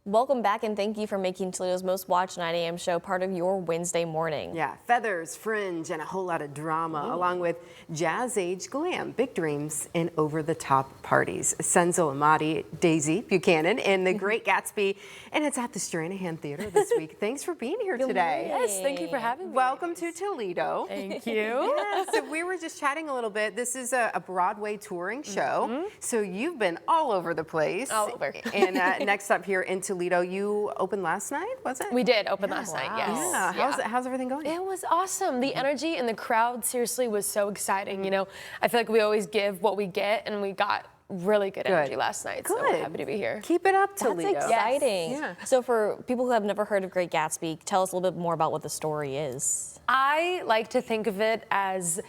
Welcome back, and thank you for making Toledo's most watched 9 a.m. show part of your Wednesday morning. Yeah, feathers, fringe, and a whole lot of drama, along with jazz-age glam, big dreams, and over-the-top parties. Senzo Amati, Daisy Buchanan, and the Great Gatsby, and it's at the Stranahan Theater this week. Thanks for being here today. Yes, thank you for having me. Welcome to Toledo. Thank you. Yeah, so we were just chatting a little bit. This is a Broadway touring show, so you've been all over the place. All over. And next up here in Toledo, you opened last night, was it? We did open last night, Yeah. yes. How's everything going? It was awesome. The energy in the crowd seriously was so exciting. You know, I feel like we always give what we get, and we got really good energy last night. So we're happy to be here. Keep it up, Toledo. That's exciting. Yes. Yeah. So for people who have never heard of Great Gatsby, tell us a little bit more about what the story is. I like to think of it as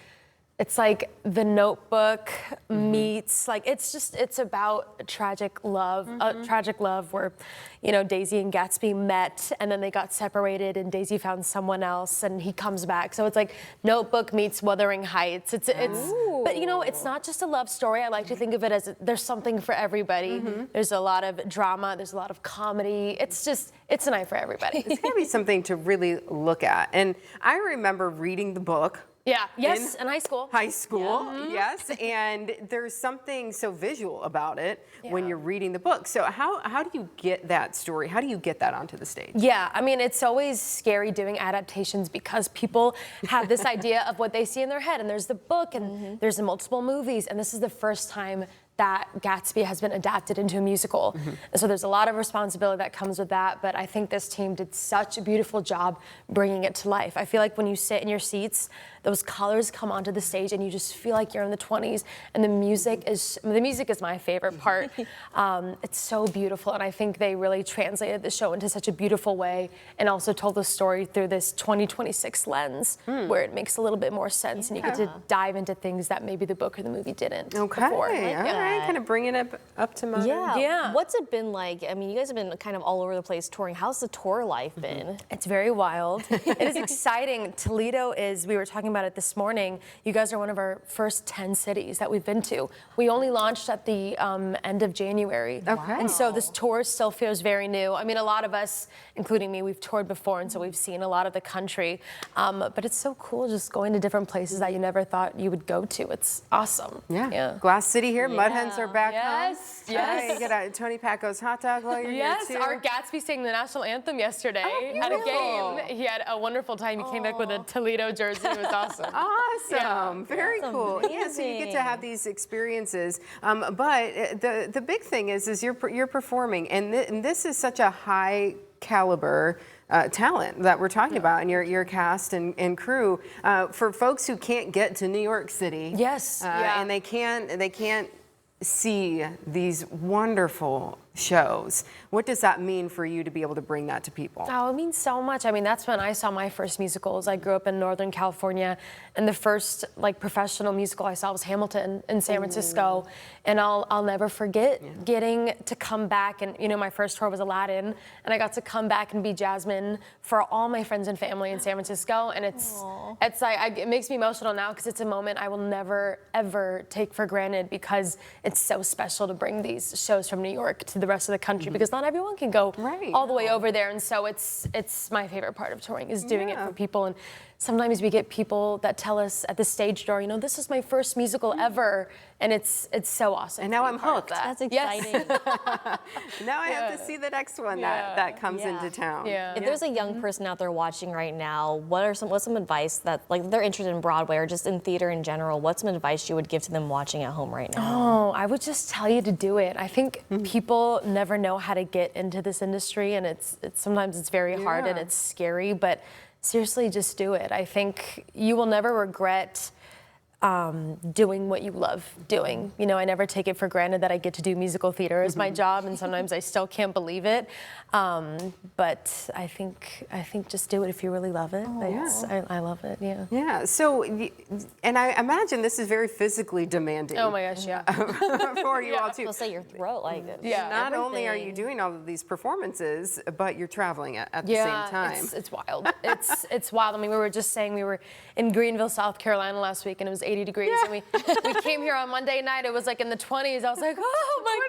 it's like The Notebook meets, like it's about a tragic love, where, you know, Daisy and Gatsby met and then they got separated and Daisy found someone else and he comes back. So it's like Notebook meets Wuthering Heights. But you know, it's not just a love story. I like to think of it as there's something for everybody. There's a lot of drama, there's a lot of comedy. It's a night for everybody. It's gonna be something to really look at. And I remember reading the book. Yeah, yes, in high school. High school, yes, and there's something so visual about it when you're reading the book. So how do you get that story? How do you get that onto the stage? Yeah, I mean, it's always scary doing adaptations because people have this idea of what they see in their head, and there's the book, and there's the multiple movies, and this is the first time that Gatsby has been adapted into a musical. And so there's a lot of responsibility that comes with that, but I think this team did such a beautiful job bringing it to life. I feel like when you sit in your seats, those colors come onto the stage and you just feel like you're in the 20s, and the music is my favorite part. It's so beautiful, and I think they really translated the show into such a beautiful way and also told the story through this 2026 lens where it makes a little bit more sense and you get to dive into things that maybe the book or the movie didn't before. All right, kind of bringing it up to modern. Yeah. What's it been like? I mean, you guys have been kind of all over the place touring. How's the tour life been? It's very wild. It is exciting. Toledo is, we were talking about it this morning, you guys are one of our first 10 cities that we've been to. We only launched at the end of January. Okay. And so this tour still feels very new. I mean, a lot of us, including me, we've toured before, and so we've seen a lot of the country. But it's so cool just going to different places that you never thought you would go to. It's awesome. Yeah. Glass City here, Mudhens are back home. Yes. You get a Tony Paco's hot dog while you're here too. Our Gatsby sang the national anthem yesterday at a game. He had a wonderful time. He came back with a Toledo jersey. It was awesome. Awesome. Very cool. Yeah, so you get to have these experiences. But the big thing is you're performing, and this is such a high caliber talent that we're talking about, and your cast and crew. For folks who can't get to New York City, and they can't see these wonderful shows. What does that mean for you to be able to bring that to people? Oh, it means so much. I mean, that's when I saw my first musicals. I grew up in Northern California, and the first professional musical I saw was Hamilton in San Francisco. And I'll never forget getting to come back, and you know, my first tour was Aladdin, and I got to come back and be Jasmine for all my friends and family in San Francisco. And it's like, it makes me emotional now because it's a moment I will never ever take for granted, because it's so special to bring these shows from New York to the rest of the country, because not everyone can go all the way over there. And so it's my favorite part of touring, is doing it for people. And sometimes we get people that tell us at the stage door, you know, this is my first musical ever, and it's so awesome. And now I'm hooked. That's exciting. Now I have to see the next one that comes into town. If there's a young person out there watching right now, what's some advice that, like, they're interested in Broadway or just in theater in general, what's some advice you would give to them watching at home right now? Oh, I would just tell you to do it. I think people never know how to get into this industry, and sometimes it's very hard and it's scary, but seriously, just do it. I think you will never regret doing what you love doing. You know, I never take it for granted that I get to do musical theater as my job, and sometimes I still can't believe it. But I think just do it if you really love it. I love it. Yeah. Yeah. So, and I imagine this is very physically demanding. Oh my gosh, yeah. For you all too. You'll say your throat like Not only are you doing all of these performances, but you're traveling at the same time. It's wild. It's wild. I mean, we were just saying we were in Greenville, South Carolina last week, and it was 80 degrees. And we came here on Monday night. It was like in the 20s. I was like, oh my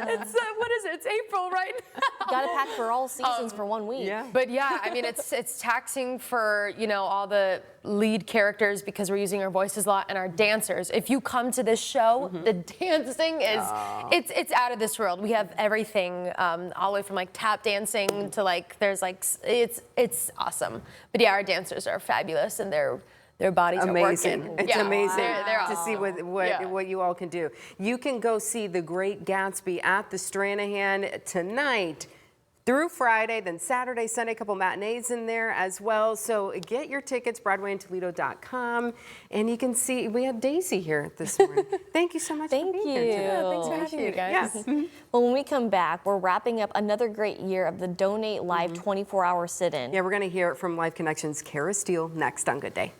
gosh, it's what is it? It's April right now. Got to pack for all seasons for 1 week. Yeah. But yeah, I mean, it's taxing for, you know, all the lead characters because we're using our voices a lot, and our dancers. If you come to this show, the dancing is, it's out of this world. We have everything, all the way from like tap dancing to like, there's like, it's awesome. But yeah, our dancers are fabulous, and their bodies amazing. are working. It's amazing They're to see what you all can do. You can go see The Great Gatsby at the Stranahan tonight through Friday, then Saturday, Sunday, a couple matinees in there as well. So get your tickets, BroadwayInToledo.com, and you can see, we had Daisy here this morning. Thank you so much Thank for being here today. you. Thanks for having me, guys. Yes. Well, when we come back, we're wrapping up another great year of the Donate Live 24-hour sit-in. Yeah, we're going to hear it from Live Connections' Kara Steele next on Good Day.